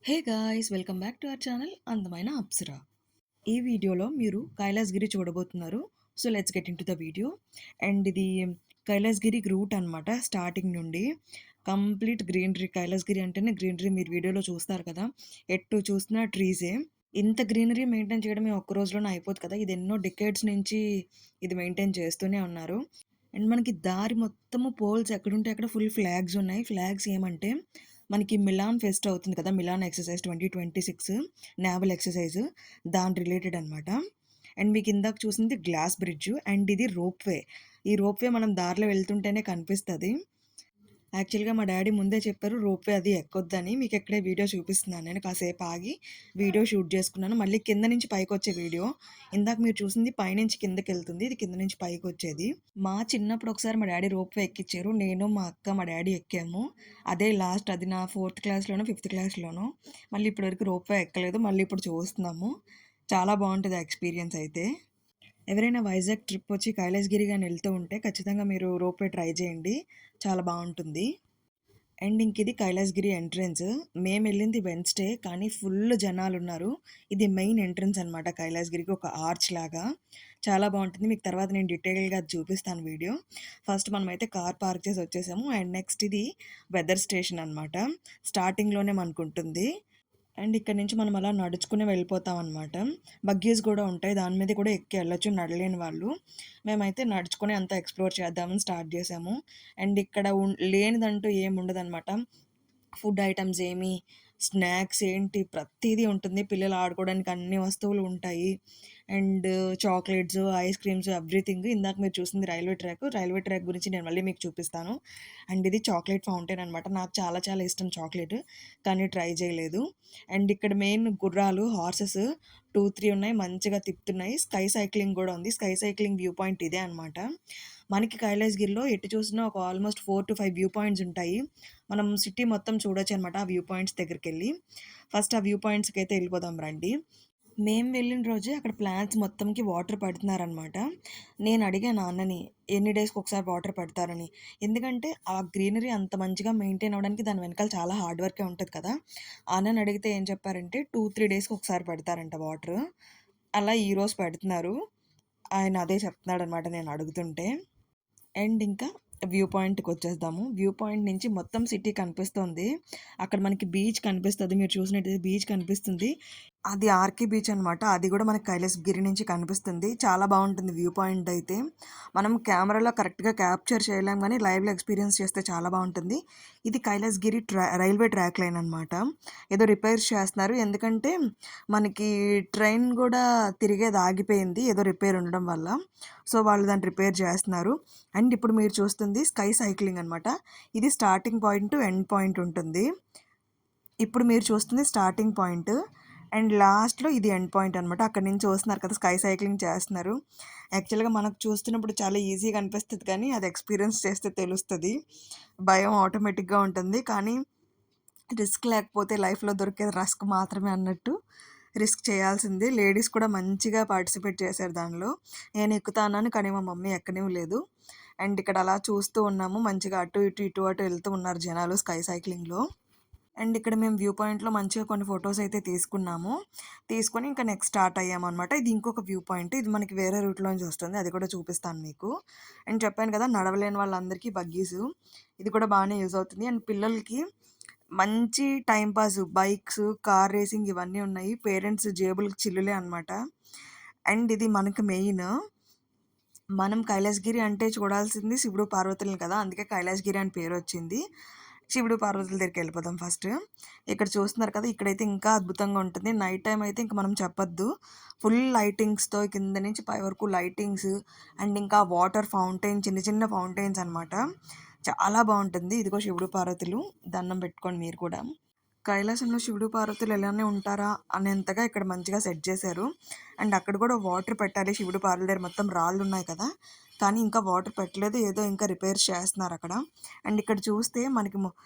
Hey guys, welcome back to our channel అందమైన అప్సరా. ఈ వీడియోలో మీరు కైలాసగిరి చూడబోతున్నారు. So let's get in to the video. And ఇది కైలాసగిరి రూట్ అనమాట. స్టార్టింగ్ నుండి కంప్లీట్ గ్రీనరీ. కైలాసగిరి అంటేనే గ్రీనరీ. మీరు వీడియోలో చూస్తారు కదా, ఎటు చూసినా ట్రీసే. ఇంత గ్రీనరీ మెయింటైన్ చేయడం ఒక్క రోజులోనే అయిపోదు కదా. ఇది ఎన్నో డికేడ్స్ నుంచి ఇది మెయింటైన్ చేస్తూనే ఉన్నారు. అండ్ మనకి దారి మొత్తము పోల్స్ ఎక్కడుంటే అక్కడ ఫుల్ ఫ్లాగ్స్ ఉన్నాయి. ఫ్లాగ్స్ ఏమంటే మనకి మిలాన్ ఫెస్ట్ అవుతుంది కదా, మిలాన్ ఎక్సర్సైజ్ 2026 నేవల్ ఎక్సర్సైజ్, దాని రిలేటెడ్ అనమాట. అండ్ మీకు ఇందాక చూసింది గ్లాస్ బ్రిడ్జ్, అండ్ ఇది రోప్వే. ఈ రోప్వే మనం దారిలో వెళ్తుంటేనే కనిపిస్తుంది. యాక్చువల్గా మా డాడీ ముందే చెప్పారు రోప్వే అది ఎక్కొద్దని. మీకు ఎక్కడే వీడియో చూపిస్తున్నాను, నేను కాసేపు ఆగి వీడియో షూట్ చేసుకున్నాను. మళ్ళీ కింద నుంచి పైకి వచ్చే వీడియో. ఇందాక మీరు చూసింది పైనుంచి కిందకి వెళ్తుంది, ఇది కింద నుంచి పైకి వచ్చేది. మా చిన్నప్పుడు ఒకసారి మా డాడీ రోప్వే ఎక్కించారు. నేను మా అక్క మా డాడీ ఎక్కాము. అదే లాస్ట్. అది నా 4th క్లాస్లోనో 5th క్లాస్లోనో. మళ్ళీ ఇప్పటివరకు రోప్వే ఎక్కలేదు. మళ్ళీ ఇప్పుడు చూస్తున్నాము. చాలా బాగుంటుంది ఆ ఎక్స్పీరియన్స్ అయితే. ఎవరైనా వైజాగ్ ట్రిప్ వచ్చి కైలాసగిరి గాని వెళ్తూ ఉంటే ఖచ్చితంగా మీరు రోప్వే ట్రై చేయండి. చాలా బాగుంటుంది. అండ్ ఇంక ఇది కైలాసగిరి ఎంట్రన్స్. మేము వెళ్ళింది వెన్స్డే, కానీ ఫుల్ జనాలు ఉన్నారు. ఇది మెయిన్ ఎంట్రన్స్ అనమాట కైలాసగిరికి, ఒక ఆర్చ్ లాగా. చాలా బాగుంటుంది. మీకు తర్వాత నేను డీటెయిల్గా చూపిస్తాను వీడియో. ఫస్ట్ మనమైతే కార్ పార్క్ చేసి వచ్చేసాము. అండ్ నెక్స్ట్ ఇది వెదర్ స్టేషన్ అనమాట. స్టార్టింగ్లోనే మనకు ఉంటుంది. అండ్ ఇక్కడ నుంచి మనం అలా నడుచుకుని వెళ్ళిపోతాం అనమాట. బగ్గీస్ కూడా ఉంటాయి, దాని మీద కూడా ఎక్కి వెళ్ళొచ్చు నడలేని వాళ్ళు. మేమైతే నడుచుకొని అంతా ఎక్స్ప్లోర్ చేద్దామని స్టార్ట్ చేసాము. అండ్ ఇక్కడ లేనిదంటూ ఏమి ఉండదన్నమాట. ఫుడ్ ఐటమ్స్ ఏమి, స్నాక్స్ ఏంటి, ప్రతిదీ ఉంటుంది. పిల్లలు ఆడుకోవడానికి అన్ని వస్తువులు ఉంటాయి. And chocolates, ice creams, everything. ఇందాక మీరు చూసింది రైల్వే ట్రాక్. రైల్వే ట్రాక్ గురించి నేను మళ్ళీ మీకు చూపిస్తాను. అండ్ ఇది చాక్లెట్ ఫౌంటైన్ అనమాట. నాకు చాలా చాలా ఇష్టం చాక్లెట్, కానీ ట్రై చేయలేదు. అండ్ ఇక్కడ మెయిన్ గుర్రాలు, హార్సెస్ 2-3 ఉన్నాయి, మంచిగా తిప్పుతున్నాయి. స్కై సైక్లింగ్ కూడా ఉంది. స్కై సైక్లింగ్ వ్యూ పాయింట్ ఇదే అనమాట. మనకి కైలాసగిరిలో ఎటు చూసినా ఒక ఆల్మోస్ట్ 4-5 వ్యూ పాయింట్స్ ఉంటాయి. మనం సిటీ మొత్తం చూడొచ్చు అనమాట ఆ వ్యూ పాయింట్స్ దగ్గరికి వెళ్ళి. ఫస్ట్ ఆ వ్యూ పాయింట్స్కి అయితే వెళ్ళిపోదాం రండి. మేము వెళ్ళిన రోజే అక్కడ ప్లాంట్స్ మొత్తంకి వాటర్ పెడుతున్నారనమాట. నేను అడిగా నాన్నని ఎన్ని డేస్కి ఒకసారి వాటర్ పెడతారని. ఎందుకంటే ఆ గ్రీనరీ అంత మంచిగా మెయింటైన్ అవ్వడానికి దాని వెనకాల చాలా హార్డ్ వర్కే ఉంటుంది కదా. అన్నని అడిగితే ఏం చెప్పారంటే 2-3 డేస్కి ఒకసారి పెడతారంట వాటర్. అలా ఈరోజు పెడుతున్నారు. ఆయన అదే చెప్తున్నాడు అనమాట నేను అడుగుతుంటే. అండ్ ఇంకా వ్యూ పాయింట్కి వచ్చేద్దాము. వ్యూ పాయింట్ నుంచి మొత్తం సిటీ కనిపిస్తుంది. అక్కడ మనకి బీచ్ కనిపిస్తుంది. మీరు చూసినట్టయితే బీచ్ కనిపిస్తుంది. అది ఆర్కే బీచ్ అనమాట. అది కూడా మనకి కైలాసగిరి నుంచి కనిపిస్తుంది. చాలా బాగుంటుంది వ్యూ పాయింట్ అయితే. మనం కెమెరాలో కరెక్ట్గా క్యాప్చర్ చేయలేం, కానీ లైవ్లో ఎక్స్పీరియన్స్ చేస్తే చాలా బాగుంటుంది. ఇది కైలాసగిరి రైల్వే ట్రాక్ లైన్ అనమాట. ఏదో రిపేర్స్ చేస్తున్నారు, ఎందుకంటే మనకి ట్రైన్ కూడా తిరిగేది ఆగిపోయింది ఏదో రిపేర్ ఉండడం వల్ల. సో వాళ్ళు దాన్ని రిపేర్ చేస్తున్నారు. అండ్ ఇప్పుడు మీరు చూస్తుంది స్కై సైక్లింగ్ అనమాట. ఇది స్టార్టింగ్ పాయింట్, ఎండ్ పాయింట్ ఉంటుంది. ఇప్పుడు మీరు చూస్తుంది స్టార్టింగ్ పాయింట్, అండ్ లాస్ట్లో ఇది ఎండ్ పాయింట్ అనమాట. అక్కడ నుంచి చూస్తున్నారు కదా స్కై సైక్లింగ్ చేస్తున్నారు. యాక్చువల్గా మనకు చూస్తున్నప్పుడు చాలా ఈజీగా అనిపిస్తుంది, కానీ అది ఎక్స్పీరియన్స్ చేస్తే తెలుస్తుంది. భయం ఆటోమేటిక్గా ఉంటుంది, కానీ రిస్క్ లేకపోతే లైఫ్లో దొరికేది రస్క్ మాత్రమే అన్నట్టు రిస్క్ చేయాల్సిందే. లేడీస్ కూడా మంచిగా పార్టిసిపేట్ చేశారు దానిలో. నేను ఎక్కుతానని, కానీ మా మమ్మీ ఎక్కనివ్వలేదు. అండ్ ఇక్కడ అలా చూస్తూ ఉన్నాము. మంచిగా అటు ఇటు ఇటు అటు వెళ్తూ ఉన్నారు జనాలు స్కై సైక్లింగ్లో. అండ్ ఇక్కడ మేము వ్యూ పాయింట్లో మంచిగా కొన్ని ఫొటోస్ అయితే తీసుకున్నాము. తీసుకొని ఇంకా నెక్స్ట్ స్టార్ట్ అయ్యామన్నమాట. ఇది ఇంకొక వ్యూ పాయింట్. ఇది మనకి వేరే రూట్లోంచి వస్తుంది, అది కూడా చూపిస్తాను మీకు. అండ్ చెప్పాను కదా నడవలేని వాళ్ళందరికీ బగ్గీస్. ఇది కూడా బాగానే యూజ్ అవుతుంది. అండ్ పిల్లలకి మంచి టైంపాస్, బైక్స్, కార్ రేసింగ్ ఇవన్నీ ఉన్నాయి. పేరెంట్స్ జేబులకు చిల్లులే అనమాట. అండ్ ఇది మనకు మెయిన్. మనం కైలాసగిరి అంటే చూడాల్సింది శివుడు పార్వతులని కదా, అందుకే కైలాసగిరి అని పేరు వచ్చింది. శివుడు పార్వతుల దగ్గరికి వెళ్ళిపోదాం ఫస్ట్. ఇక్కడ చూస్తున్నారు కదా, ఇక్కడైతే ఇంకా అద్భుతంగా ఉంటుంది. నైట్ టైం అయితే ఇంకా మనం చెప్పొద్దు. ఫుల్ లైటింగ్స్తో కింద నుంచి పై వరకు లైటింగ్స్. అండ్ ఇంకా వాటర్ ఫౌంటైన్, చిన్న చిన్న ఫౌంటైన్స్ అనమాట. చాలా బాగుంటుంది. ఇదిగో శివుడు పార్వతులు, దండం పెట్టుకోండి మీరు కూడా. కైలాసంలో శివుడు పార్వతులు ఎలానే ఉంటారా అనేంతగా ఇక్కడ మంచిగా సెట్ చేశారు. అండ్ అక్కడ కూడా వాటర్ పెట్టాలి. శివుడు పార్వతుల దగ్గర మొత్తం రాళ్ళు ఉన్నాయి కదా, కానీ ఇంకా వాటర్ పెట్టలేదు. ఏదో ఇంకా రిపేర్స్ చేస్తున్నారు అక్కడ. అండ్ ఇక్కడ చూస్తే మనకి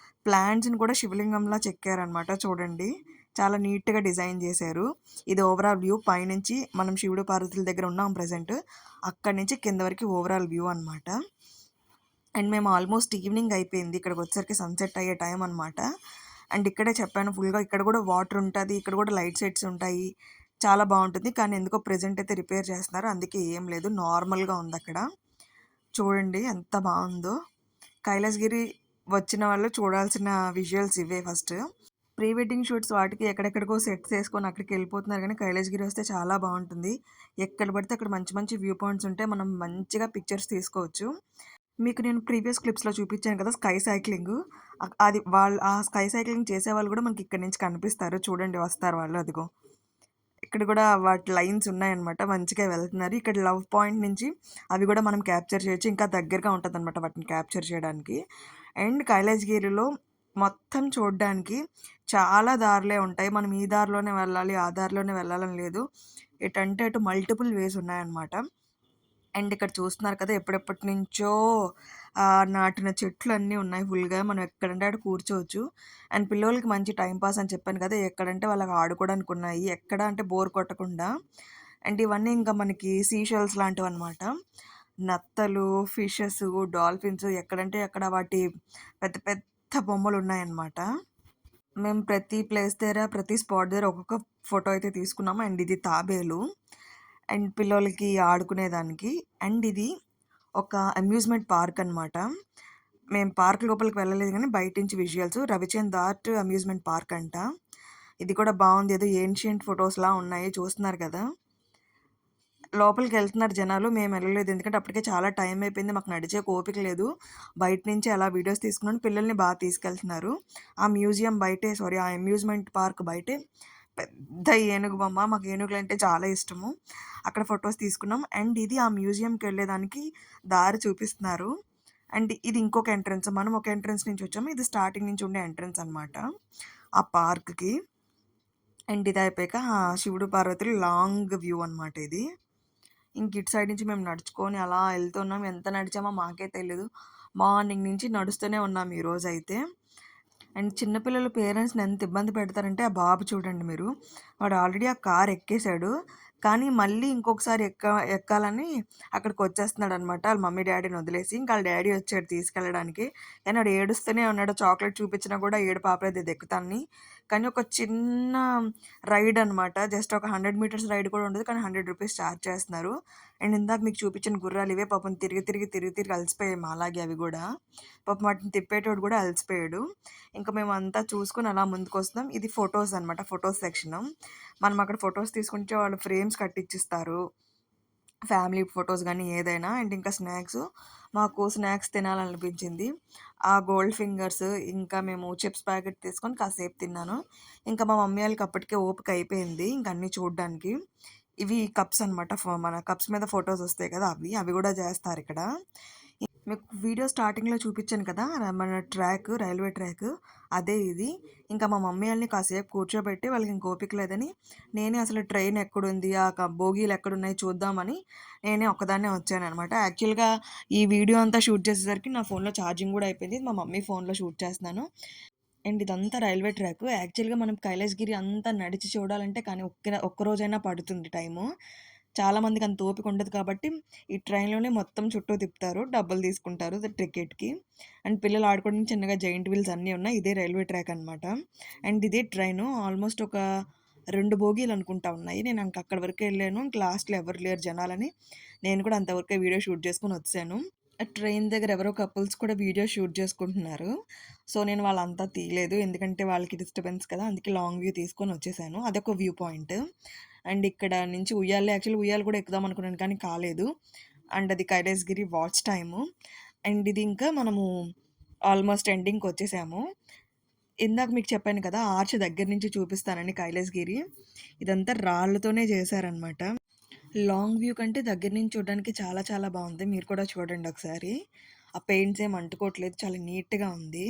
ప్లాంట్స్ని కూడా శివలింగంలా చెక్కారనమాట. చూడండి, చాలా నీట్గా డిజైన్ చేశారు. ఇది ఓవరాల్ వ్యూ. పైనుంచి మనం శివుడు పార్వతుల దగ్గర ఉన్నాం ప్రజెంట్. అక్కడి నుంచి కింద వరకు ఓవరాల్ వ్యూ అనమాట. అండ్ మేము ఆల్మోస్ట్ ఈవినింగ్ అయిపోయింది ఇక్కడికి వచ్చేసరికి, సన్సెట్ అయ్యే టైం అనమాట. అండ్ ఇక్కడే చెప్పాను ఫుల్‌గా ఇక్కడ కూడా వాటర్ ఉంటది. ఇక్కడ కూడా లైట్ సెట్స్ ఉంటాయి. చాలా బావుంటుంది. కానీ ఎందుకో ప్రెజెంట్ అయితే రిపేర్ చేస్తున్నారు. అందుకే ఏం లేదు. నార్మల్‌గా ఉందక్కడ. చూడండి ఎంత బావుందో. కైలాసగిరి వచ్చిన వాళ్ళు చూడాల్సిన విజువల్స్ ఇవే ఫస్ట్. ప్రీ వెడ్డింగ్ షూట్స్ వాటికి ఎక్కడెక్కడికో సెట్స్ యేసుకొని అక్కడికెళ్ళిపోతున్నారు గానీ, కైలాసగిరి వస్తే చాలా బావుంటుంది. ఎక్కడ పడితే అక్కడ మంచి మంచి వ్యూ పాయింట్స్ ఉంటాయి. మనం మంచిగా పిక్చర్స్ తీసుకోవచ్చు. మీకు నేను ప్రీవియస్ క్లిప్స్‌లో చూపించాను కదా! Sky cycling. అది ఆ స్కై సైక్లింగ్ చేసేవాళ్ళు గూడా మనకి ఇక్కడి నుంచి కనిపిస్తారు. చూడండి వస్తారు వాళ్ళు అదిగో. ఇక్కడ గూడా వాటి లైన్స్ ఉన్నాయన్నమాట. మంచిగా వెళ్తున్నారు. ఇక్కడ లవ్ పాయింట్ నుంచి అవి గూడా మనం క్యాప్చర్ చేయొచ్చు. ఇంకా దగ్గరగా ఉంటదన్నమాట వాటిని క్యాప్చర్ చేయడానికి. అండ్ కైలాసగిరిలో మొత్తం చూడ్డానికి చాలా దారులే ఉంటాయి. మనం ఈ దారిలోనే వెళ్ళాలి, ఆ దారిలోనే వెళ్ళాలని లేదు. ఎటంటే అటు మల్టిపుల్ వేస్ ఉన్నాయన్నమాట. అండ్ ఇక్కడ చూస్తున్నారు కదా! ఎప్పుడెప్పటినుంచో నాటిన చెట్లన్నీ ఉన్నాయి ఫుల్‌గా. మనం ఎక్కడంటే అక్కడ కూర్చోవచ్చు. అండ్ పిల్లోలకి మంచి టైమ్ పాస్ అని చెప్పాను కదా! ఎక్కడంటే వాళ్ళకి ఆడుకోవడానికి ఉన్నాయి. ఎక్కడ అంటే బోర్ కొట్టకుండా. అండ్ ఇవన్నీ ఇంకా మనకి సీ షెల్స్ లాంటివన్నమాట. నత్తలు, ఫిషెస్, డాల్ఫిన్స్ ఎక్కడంటే అక్కడ వాటి పెద్ద పెద్ద బొమ్మలున్నాయన్నమాట. మేము ప్రతి ప్లేస్ దగ్గర, ప్రతి స్పాట్ దగ్గర ఒక్కొక్క ఫోటో అయితే తీసుకున్నాము. అండ్ ఇది తాబేలు. అండ్ పిల్లోలకి ఆడుకునేదానికి. అండ్ ఇది ఒక అమ్యూజ్‌మెంట్ పార్క్ అనమాట. మేము పార్క్ లోపలికి వెళ్ళలేదు గానీ, బయట నుంచి visuals. Ravichand art amusement park అంట. ఇది కూడా బావుంది. ఏదో ఏన్షియంట్ ఫోటోస్‌లా ఉన్నాయి. చూస్తున్నారు కదా! లోపలికెళ్తున్నారు జనాలు. మేమెళ్ళలేదు. ఎందుకంటే అప్పటికే చాలా టైం అయిపోయింది. మాకు నడిచే ఓపిక లేదు. బయట నుంచి అలా వీడియోస్ తీసుకున్నాను. పిల్లల్ని తీసుకెళ్తున్నారు. ఆ మ్యూజియం బయటే సారీ ఆ అమ్యూజ్‌మెంట్ పార్క్ బయటే పెద్ద ఏనుగు బొమ్మ. మాకు ఏనుగులంటే చాలా ఇష్టము. అక్కడ ఫోటోస్ తీసుకున్నాం. అండ్ ఇది ఆ మ్యూజియంకెళ్ళేదానికి దారి చూపిస్తున్నారు. అండ్ ఇది ఇంకొక ఎంట్రన్స్. మనం ఒక ఎంట్రన్స్ నుంచి వచ్చాము. ఇది స్టార్టింగ్ నుంచి ఉండే ఎంట్రన్స్ అనమాట. ఆ పార్క్‌కి. అండ్ ఇది అయిపోయాక శివుడు, పార్వతులు లాంగ్ వ్యూ అనమాట ఇది. ఇంక ఇటు సైడ్ నుంచి మేము నడుచుకొని అలా ఎళ్తున్నాం. ఎంత నడిచామో మాకే తెలీదు. మార్నింగ్ నుంచి నడుస్తూనే ఉన్నాం ఈరోజైతే. అండ్ చిన్న పిల్లలు పేరెంట్స్‌ని ఎంత ఇబ్బంది పెడతారంటే ఆ బాబు చూడండి మీరు. వాడు ఆల్రెడీ ఆ కార్ ఎక్కేసాడు. కానీ మళ్ళీ ఇంకొకసారి ఎక్కాలని అక్కడికొచ్చేస్తున్నాడనమాట. ఆళ్ళ మమ్మీ, డ్యాడీని వదిలేసి. ఇంక ఆళ్ళ డ్యాడీ వచ్చాడు తీసుకెళ్ళడానికి. కానీ వాడు ఏడుస్తూనే ఉన్నాడు. చాక్లెట్ చూపించినా కూడా ఏడుపు ఆపలేదు ఇది ఎక్కుతానని. కానీ ఒక చిన్న రైడ్ అనమాట. జస్ట్ ఒక 100 మీటర్స్ రైడ్ కూడా ఉండదు. కానీ రూ. 100 చార్జ్ చేస్తున్నారు. అండ్ ఇందాక మీకు చూపించిన గుర్రాలు ఇవే పాపం తిరిగి అలసిపోయాయి మాలాగే అవి గూడా. పాపం వాటిని తిప్పేటోడు కూడా అలసిపోయాడు. ఇంక మేమంతా చూసుకొని అలా ముందుకొస్తున్నాం. ఇది ఫోటోస్ అనమాట. Photos section. మనం అక్కడ ఫోటోస్ తీసుకుంటే వాళ్ళు ఫ్రేమ్స్ కట్టిచ్చిస్తారు. ఫ్యామిలీ ఫోటోస్ గానీ ఏదైనా. అండ్ ఇంకా స్నాక్సు. మాకు స్నాక్స్ తినాలనిపించింది. ఆ గోల్డ్ ఫింగర్స్ ఇంకా మేము చిప్స్ ప్యాకెట్ తీసుకొని కాసేపు తిన్నాను. ఇంకా మా మమ్మీ వాళ్ళకి అప్పటికే ఓపిక అయిపోయింది ఇంక అన్నీ చూడ్డానికి. ఇవి కప్స్ అనమాట. మన కప్స్ మీద ఫోటోస్ వస్తాయి కదా! అవి. అవి గూడా జేస్తారిక్కడ. మీకు వీడియో స్టార్టింగ్‌లో చూపిచ్చాను కదా! మన రైల్వే ట్రాక్ అదే ఇది. ఇంకా మా మమ్మీ ఆళ్ళని కాసేపు కూర్చోబెట్టి వాళ్ళకి ఇంక ఓపిక లేదని, నేనే అసలు ట్రైన్ ఎక్కడుంది, ఆ బోగీలు ఎక్కడున్నాయి చూద్దామని నేనే ఒక్కదాన్నే వచ్చాననమాట. యాక్చువల్‌గా ఈ వీడియో అంతా షూట్ చేసేసరికి నా ఫోన్‌లో ఛార్జింగ్ గూడా అయిపోయింది. మా మమ్మీ ఫోన్‌లో షూట్ చేస్తున్నాను. అండ్ ఇదంతా రైల్వే ట్రాక్. యాక్చువల్‌గా మనం కైలాసగిరి అంతా నడిచి చూడాలంటే కానీ ఒక్క రోజైనా పడుతుంది టైము. చాలామందికి అంత ఓపిక ఉండదు కాబట్టి, ఈ ట్రైన్‌లోనే మొత్తం చుట్టూ తిప్పుతారు. డబ్బులు తీసుకుంటారు టికెట్‌కి. అండ్ పిల్లలు ఆడుకోవడానికి చిన్నగా జెయింట్ వీల్స్ అన్నీ ఉన్నాయి. ఇదే రైల్వే ట్రాక్ అనమాట. అండ్ ఇదే ట్రైను. ఆల్మోస్ట్ ఒక 2 బోగీలు అనుకుంటా ఉన్నాయి. నేను ఇంక అక్కడి వరకే ఎళ్ళాను. ఇంక లాస్ట్‌లో ఎవరు లేరు జనాలని, నేను కూడా అంతవరకే వీడియో షూట్ చేసుకొని వచ్చేసాను. ఆ ట్రైన్ దగ్గర ఎవరో కపుల్స్ కూడా వీడియో షూట్ చేసుకుంటున్నారు. సో, నేను వాళ్ళంతా తీయలేదు. ఎందుకంటే వాళ్ళకి డిస్టర్బెన్స్ కదా! అందుకే లాంగ్ వ్యూ తీసుకొని వచ్చేసాను. అదొక వ్యూ పాయింట్. అండ్ ఇక్కడ నుంచి యాక్చువల్లీ ఉయ్యాల కూడా ఎక్కుదాం అనుకున్నాను కానీ కాలేదు. అండ్ అది కైలాసగిరి వాచ్ టైము. అండ్ ఇది ఇంకా మనము ఆల్మోస్ట్ ఎండింగ్‌కొచ్చేసాము. ఇందాక మీకు చెప్పాను కదా! ఆర్చ్ దగ్గర నుంచి చూపిస్తానని కైలాసగిరి. ఇదంతా రాళ్ళతోనే చేశారనమాట. లాంగ్ వ్యూ కంటే దగ్గర నుంచి చూడడానికి చాలా చాలా బావుంది. మీరు కూడా చూడండి ఒకసారి. ఆ పెయింట్స్ ఏమి అంటుకోవట్లేదు. చాలా నీట్‌గా ఉంది.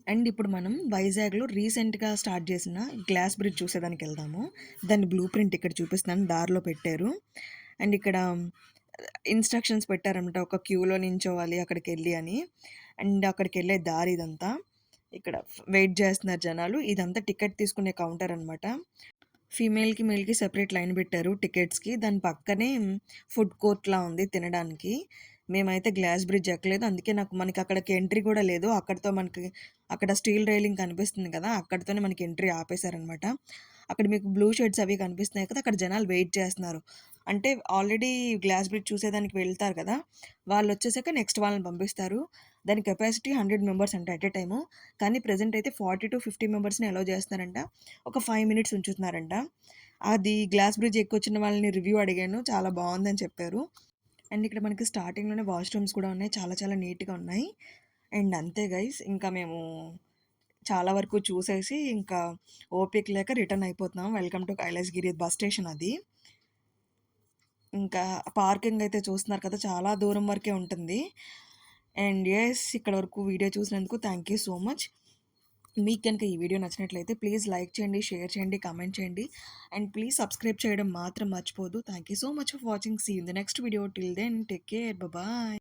అండ్ ఇప్పుడు మనం వైజాగ్‌లో రీసెంట్‌గా స్టార్ట్ చేసిన గ్లాస్ బ్రిడ్జ్ చూసేదానికెళ్దాము. దాని బ్లూ ప్రింట్ ఇక్కడ చూపిస్తున్నాను. దారిలో పెట్టారు. అండ్ ఇక్కడ ఇన్‌స్ట్రక్షన్స్ పెట్టారనమాట. ఒక క్యూలో నించోవాలి అక్కడికెళ్ళి అని. అండ్ అక్కడికెళ్ళే దారి ఇదంతా. ఇక్కడ వెయిట్ చేస్తున్నారు జనాలు. ఇదంతా టికెట్ తీసుకునే కౌంటర్ అనమాట. ఫీమేల్‌కి, మేల్‌కి సెపరేట్ లైన్ పెట్టారు టికెట్స్‌కి. దాని పక్కనే ఫుడ్ కోర్ట్‌లా ఉంది తినడానికి. మేమైతే గ్లాస్ బ్రిడ్జ్ ఎక్కలేదు. అందుకే మనకి అక్కడికి ఎంట్రీ కూడా లేదు. అక్కడితో మనకి అక్కడ స్టీల్ రైలింగ్ కనిపిస్తుంది కదా! అక్కడితోనే మనకి ఎంట్రీ ఆపేశారనమాట. అక్కడ మీకు బ్లూ షేడ్స్ అవి కనిపిస్తున్నాయి కదా! అక్కడ జనాలు వెయిట్ చేస్తున్నారు. అంటే ఆల్రెడీ గ్లాస్ బ్రిడ్జ్ చూసేదానికి వెళ్తారు కదా! వాళ్ళొచ్చేసాక నెక్స్ట్ వాళ్ళని పంపిస్తారు. దాని కెపాసిటీ 100 మెంబర్స్ అంట ఎట్ ఎ టైము. కానీ ప్రెజెంట్ అయితే 40-50 మెంబర్స్‌ని అలౌ చేస్తున్నారంట. ఒక 5 మినిట్స్ ఉంచుతున్నారంట. అది గ్లాస్ బ్రిడ్జ్ ఎక్కొచ్చిన వాళ్ళని రివ్యూ అడిగాను. చాలా బావుందని చెప్పారు. అండ్ ఇక్కడ మనకి స్టార్టింగ్‌లోనే వాష్‌రూమ్స్ కూడా ఉన్నాయి. చాలా చాలా నీట్‌గా ఉన్నాయి. అండ్ అంతే గైస్ ఇంకా మేము చాలా వరకు చూసేసి ఇంకా ఓపిక లేక రిటర్న్ అయిపోతున్నాం. Welcome to Kailasagiri bus station అది. ఇంకా పార్కింగ్ అయితే చూస్తున్నారు కదా! చాలా దూరం వరకే ఉంటుంది. అండ్ యెస్ ఇక్కడ వరకు వీడియో చూసినందుకు థ్యాంక్ యూ సో మచ్. మీకు గనుక ఈ వీడియో నచ్చినట్లయితే ప్లీజ్ లైక్ చేయండి, షేర్ చేయండి, కామెంట్ చేయండి. అండ్ ప్లీజ్ సబ్స్క్రైబ్ చేయడం మాత్రం మర్చిపోవద్దు. Thank you so much for watching. See you in the next video. Till then take care. Bye.